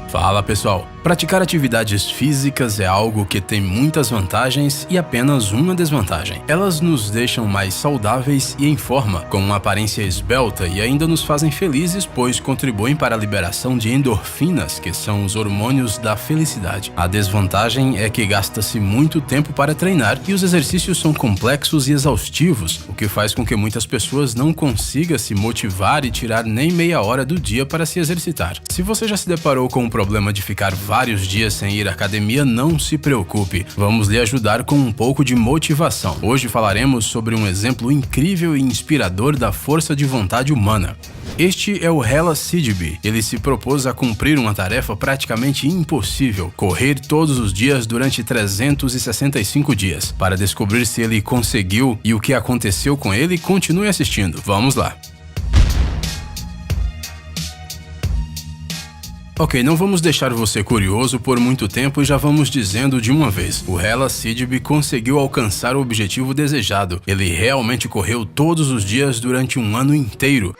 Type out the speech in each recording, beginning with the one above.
Fala pessoal, praticar atividades físicas é algo que tem muitas vantagens e apenas uma desvantagem. Elas nos deixam mais saudáveis e em forma, com uma aparência esbelta e ainda nos fazem felizes, pois contribuem para a liberação de endorfinas, que são os hormônios da felicidade. A desvantagem é que gasta-se muito tempo para treinar e os exercícios são complexos e exaustivos, o que faz com que muitas pessoas não consigam se motivar e tirar nem meia hora do dia para se exercitar. Se você já se deparou com o problema de ficar vários dias sem ir à academia, não se preocupe. Vamos lhe ajudar com um pouco de motivação. Hoje falaremos sobre um exemplo incrível e inspirador da força de vontade humana. Este é o Hela Sidgby. Ele se propôs a cumprir uma tarefa praticamente impossível: correr todos os dias durante 365 dias. Para descobrir se ele conseguiu e o que aconteceu com ele, continue assistindo. Vamos lá. Ok, não vamos deixar você curioso por muito tempo e já vamos dizendo de uma vez. O Hela Sidgby conseguiu alcançar o objetivo desejado. Ele realmente correu todos os dias durante um ano inteiro,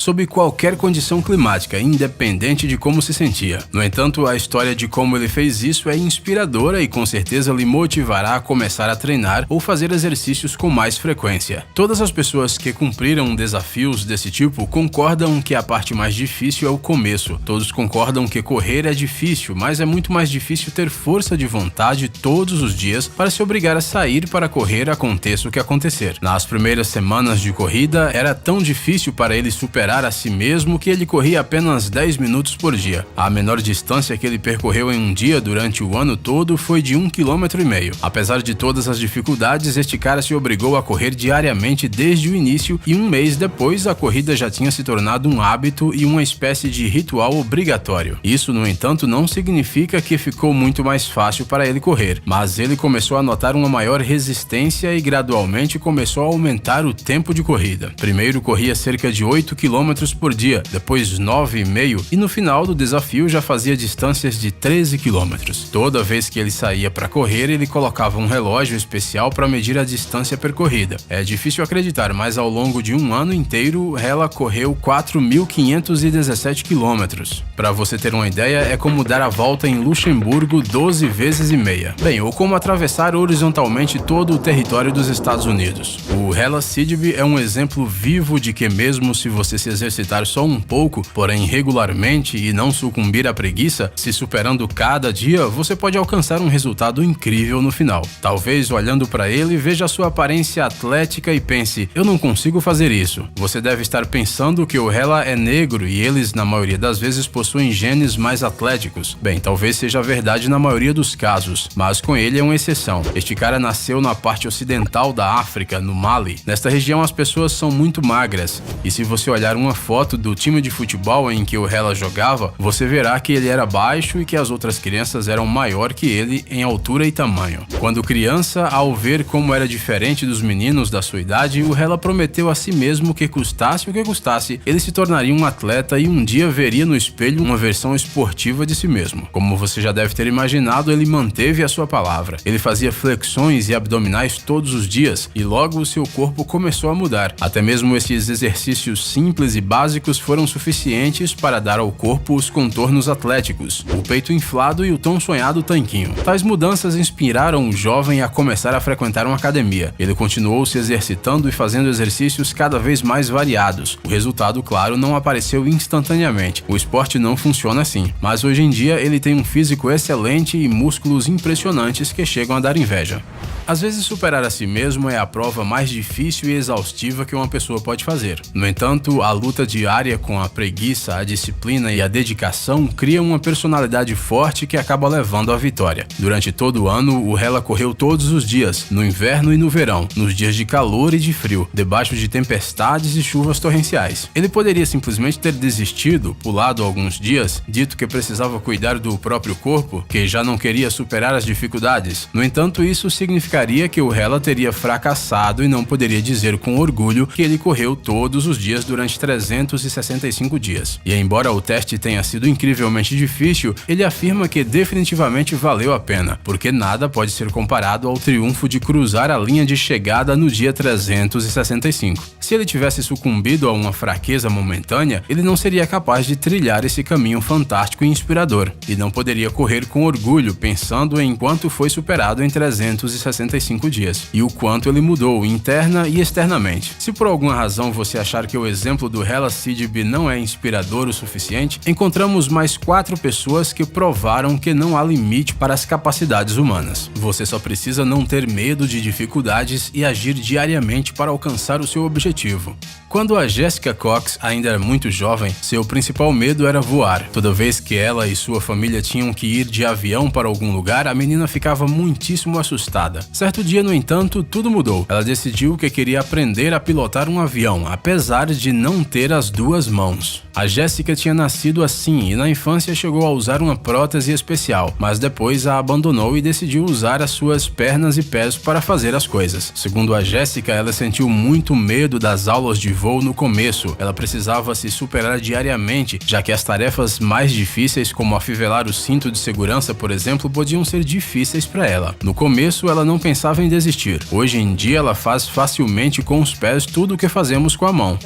sob qualquer condição climática, independente de como se sentia. No entanto, a história de como ele fez isso é inspiradora e com certeza lhe motivará a começar a treinar ou fazer exercícios com mais frequência. Todas as pessoas que cumpriram desafios desse tipo concordam que a parte mais difícil é o começo. Todos concordam que correr é difícil, mas é muito mais difícil ter força de vontade todos os dias para se obrigar a sair para correr, aconteça o que acontecer. Nas primeiras semanas de corrida, era tão difícil para ele superar a si mesmo que ele corria apenas 10 minutos por dia. A menor distância que ele percorreu em um dia durante o ano todo foi de 1,5 km. Apesar de todas as dificuldades, este cara se obrigou a correr diariamente desde o início e um mês depois a corrida já tinha se tornado um hábito e uma espécie de ritual obrigatório. Isso, no entanto, não significa que ficou muito mais fácil para ele correr, mas ele começou a notar uma maior resistência e gradualmente começou a aumentar o tempo de corrida. Primeiro corria cerca de 8 km por dia, depois 9,5 e no final do desafio já fazia distâncias de 13 km. Toda vez que ele saía para correr, ele colocava um relógio especial para medir a distância percorrida. É difícil acreditar, mas ao longo de um ano inteiro, ela correu 4.517 km. Para você ter uma ideia, é como dar a volta em Luxemburgo 12 vezes e meia. Bem, ou como atravessar horizontalmente todo o território dos Estados Unidos. O Hela Sidgby é um exemplo vivo de que mesmo se você se exercitar só um pouco, porém regularmente e não sucumbir à preguiça, se superando cada dia, você pode alcançar um resultado incrível no final. Talvez olhando para ele, veja sua aparência atlética e pense: eu não consigo fazer isso. Você deve estar pensando que o Hela é negro e eles, na maioria das vezes, possuem genes mais atléticos. Bem, talvez seja verdade na maioria dos casos, mas com ele é uma exceção. Este cara nasceu na parte ocidental da África, no Mali. Nesta região as pessoas são muito magras, e se você olhar uma foto do time de futebol em que o Hela jogava, você verá que ele era baixo e que as outras crianças eram maior que ele em altura e tamanho. Quando criança, ao ver como era diferente dos meninos da sua idade, o Hela prometeu a si mesmo que custasse o que custasse, ele se tornaria um atleta e um dia veria no espelho uma versão esportiva de si mesmo. Como você já deve ter imaginado, ele manteve a sua palavra. Ele fazia flexões e abdominais todos os dias e logo o seu corpo começou a mudar. Até mesmo esses exercícios simples e básicos foram suficientes para dar ao corpo os contornos atléticos, o peito inflado e o tão sonhado tanquinho. Tais mudanças inspiraram o jovem a começar a frequentar uma academia. Ele continuou se exercitando e fazendo exercícios cada vez mais variados. O resultado, claro, não apareceu instantaneamente. O esporte não funciona assim, mas hoje em dia ele tem um físico excelente e músculos impressionantes que chegam a dar inveja. Às vezes, superar a si mesmo é a prova mais difícil e exaustiva que uma pessoa pode fazer. No entanto, a luta diária com a preguiça, a disciplina e a dedicação cria uma personalidade forte que acaba levando à vitória. Durante todo o ano, o Hela correu todos os dias, no inverno e no verão, nos dias de calor e de frio, debaixo de tempestades e chuvas torrenciais. Ele poderia simplesmente ter desistido, pulado alguns dias, dito que precisava cuidar do próprio corpo, que já não queria superar as dificuldades. No entanto, isso significaria que o Hela teria fracassado e não poderia dizer com orgulho que ele correu todos os dias durante 365 dias. E embora o teste tenha sido incrivelmente difícil, ele afirma que definitivamente valeu a pena, porque nada pode ser comparado ao triunfo de cruzar a linha de chegada no dia 365. Se ele tivesse sucumbido a uma fraqueza momentânea, ele não seria capaz de trilhar esse caminho fantástico e inspirador, e não poderia correr com orgulho pensando em quanto foi superado em 365 dias, e o quanto ele mudou interna e externamente. Se por alguma razão você achar que o exemplo do Hela Sidibé não é inspirador o suficiente, encontramos mais 4 pessoas que provaram que não há limite para as capacidades humanas. Você só precisa não ter medo de dificuldades e agir diariamente para alcançar o seu objetivo. Quando a Jessica Cox ainda era muito jovem, seu principal medo era voar. Toda vez que ela e sua família tinham que ir de avião para algum lugar, a menina ficava muitíssimo assustada. Certo dia, no entanto, tudo mudou. Ela decidiu que queria aprender a pilotar um avião, apesar de não ter as 2 mãos. A Jessica tinha nascido assim e na infância chegou a usar uma prótese especial, mas depois a abandonou e decidiu usar as suas pernas e pés para fazer as coisas. Segundo a Jessica, ela sentiu muito medo das aulas de voo no começo. Ela precisava se superar diariamente, já que as tarefas mais difíceis, como afivelar o cinto de segurança, por exemplo, podiam ser difíceis para ela. No começo, ela não pensava em desistir. Hoje em dia, ela faz facilmente com os pés tudo o que fazemos com a mão.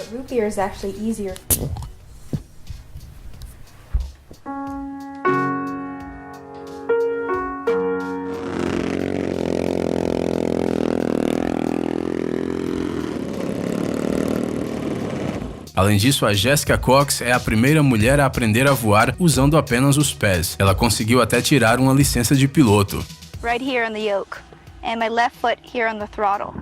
Além disso, a Jessica Cox é a primeira mulher a aprender a voar usando apenas os pés. Ela conseguiu até tirar uma licença de piloto. Right here on the yoke, and my left foot here on the throttle.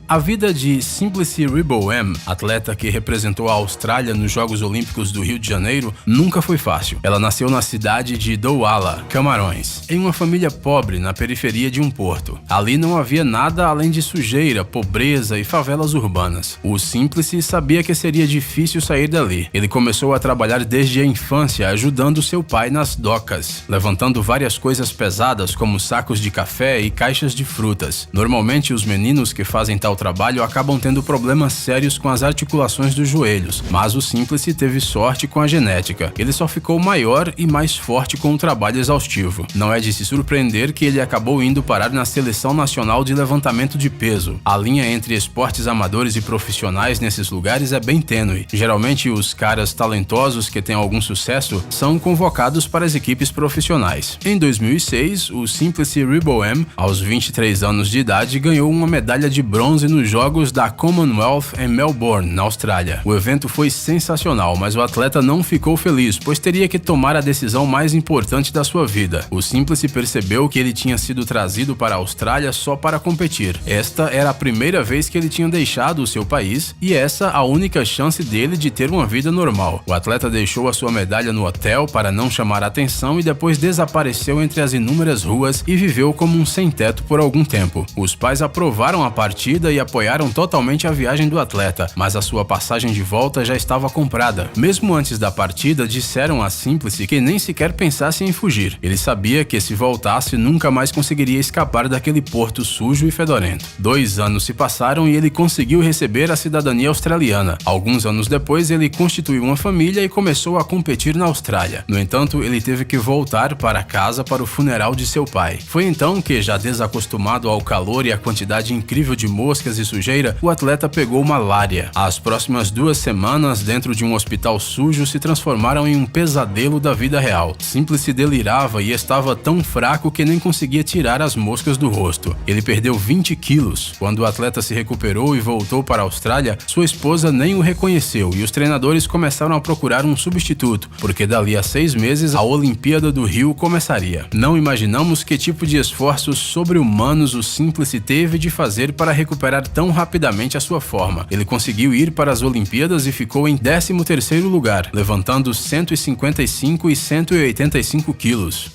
A vida de Simplice Reboam, atleta que representou a Austrália nos Jogos Olímpicos do Rio de Janeiro, nunca foi fácil. Ela nasceu na cidade de Douala, Camarões, em uma família pobre na periferia de um porto. Ali não havia nada além de sujeira, pobreza e favelas urbanas. O Simplice sabia que seria difícil sair dali. Ele começou a trabalhar desde a infância, ajudando seu pai nas docas, levantando várias coisas pesadas como sacos de café e caixas de frutas. Normalmente, os meninos que fazem tal trabalho acabam tendo problemas sérios com as articulações dos joelhos, mas o Simplice teve sorte com a genética. Ele só ficou maior e mais forte com o trabalho exaustivo. Não é de se surpreender que ele acabou indo parar na Seleção Nacional de Levantamento de Peso. A linha entre esportes amadores e profissionais nesses lugares é bem tênue. Geralmente, os caras talentosos que têm algum sucesso são convocados para as equipes profissionais. Em 2006, o Simplice Reboam, aos 23 anos de idade, ganhou uma medalha de bronze nos Jogos da Commonwealth em Melbourne, na Austrália. O evento foi sensacional, mas o atleta não ficou feliz, pois teria que tomar a decisão mais importante da sua vida. O Simplice percebeu que ele tinha sido trazido para a Austrália só para competir. Esta era a primeira vez que ele tinha deixado o seu país e essa a única chance dele de ter uma vida normal. O atleta deixou a sua medalha no hotel para não chamar a atenção e depois desapareceu entre as inúmeras ruas e viveu como um sem-teto por algum tempo. Os pais aprovaram a partida e apoiaram totalmente a viagem do atleta, mas a sua passagem de volta já estava comprada. Mesmo antes da partida, disseram a Simplice que nem sequer pensasse em fugir. Ele sabia que se voltasse nunca mais conseguiria escapar daquele porto sujo e fedorento. 2 anos se passaram e ele conseguiu receber a cidadania australiana. Alguns anos depois, ele constituiu uma família e começou a competir na Austrália. No entanto, ele teve que voltar para casa para o funeral de seu pai. Foi então que, já desacostumado ao calor e à quantidade incrível de moscas e sujeira, o atleta pegou malária. As próximas 2 semanas dentro de um hospital sujo se transformaram em um pesadelo da vida real. Simplice delirava e estava tão fraco que nem conseguia tirar as moscas do rosto. Ele perdeu 20 quilos. Quando o atleta se recuperou e voltou para a Austrália, sua esposa nem o reconheceu e os treinadores começaram a procurar um substituto, porque dali a 6 meses a Olimpíada do Rio começaria. Não imaginamos que tipo de esforços sobre-humanos o Simplice teve de fazer para recuperar tão rapidamente a sua forma. Ele conseguiu ir para as Olimpíadas e ficou em 13º lugar, levantando 155 e 185 quilos.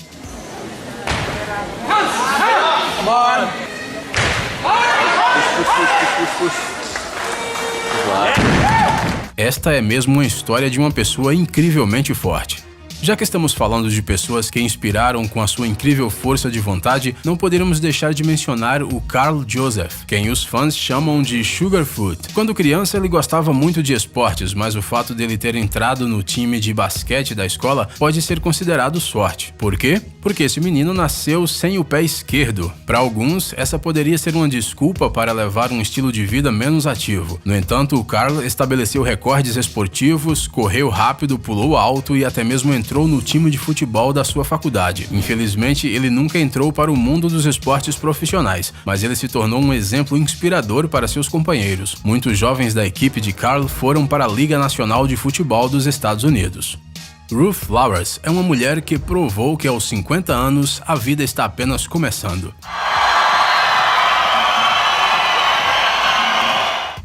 Esta é mesmo uma história de uma pessoa incrivelmente forte. Já que estamos falando de pessoas que inspiraram com a sua incrível força de vontade, não poderíamos deixar de mencionar o Karl Joseph, quem os fãs chamam de Sugarfoot. Quando criança, ele gostava muito de esportes, mas o fato dele ter entrado no time de basquete da escola pode ser considerado sorte. Por quê? Porque esse menino nasceu sem o pé esquerdo. Para alguns, essa poderia ser uma desculpa para levar um estilo de vida menos ativo. No entanto, o Karl estabeleceu recordes esportivos, correu rápido, pulou alto e até mesmo entrou no time de futebol da sua faculdade. Infelizmente, ele nunca entrou para o mundo dos esportes profissionais, mas ele se tornou um exemplo inspirador para seus companheiros. Muitos jovens da equipe de Karl foram para a Liga Nacional de Futebol dos Estados Unidos. Ruth Flowers é uma mulher que provou que aos 50 anos a vida está apenas começando.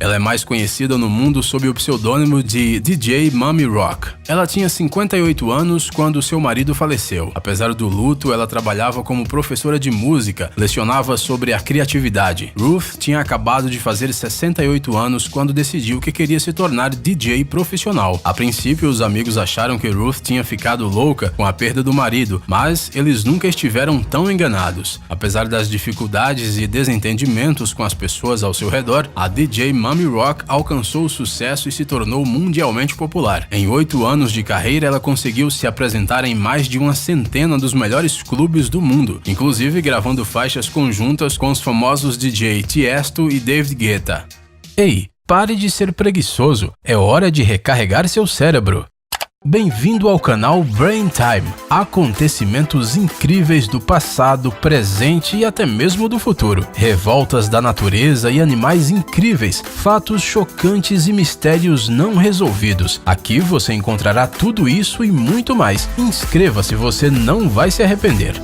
Ela é mais conhecida no mundo sob o pseudônimo de DJ Mommy Rock. Ela tinha 58 anos quando seu marido faleceu. Apesar do luto, ela trabalhava como professora de música, lecionava sobre a criatividade. Ruth tinha acabado de fazer 68 anos quando decidiu que queria se tornar DJ profissional. A princípio, os amigos acharam que Ruth tinha ficado louca com a perda do marido, mas eles nunca estiveram tão enganados. Apesar das dificuldades e desentendimentos com as pessoas ao seu redor, a DJ Mommy Rock alcançou o sucesso e se tornou mundialmente popular. Em 8 anos de carreira, ela conseguiu se apresentar em mais de uma centena dos melhores clubes do mundo, inclusive gravando faixas conjuntas com os famosos DJ Tiesto e David Guetta. Ei, pare de ser preguiçoso, é hora de recarregar seu cérebro. Bem-vindo ao canal Brain Time. Acontecimentos incríveis do passado, presente e até mesmo do futuro. Revoltas da natureza e animais incríveis, fatos chocantes e mistérios não resolvidos. Aqui você encontrará tudo isso e muito mais. Inscreva-se, você não vai se arrepender.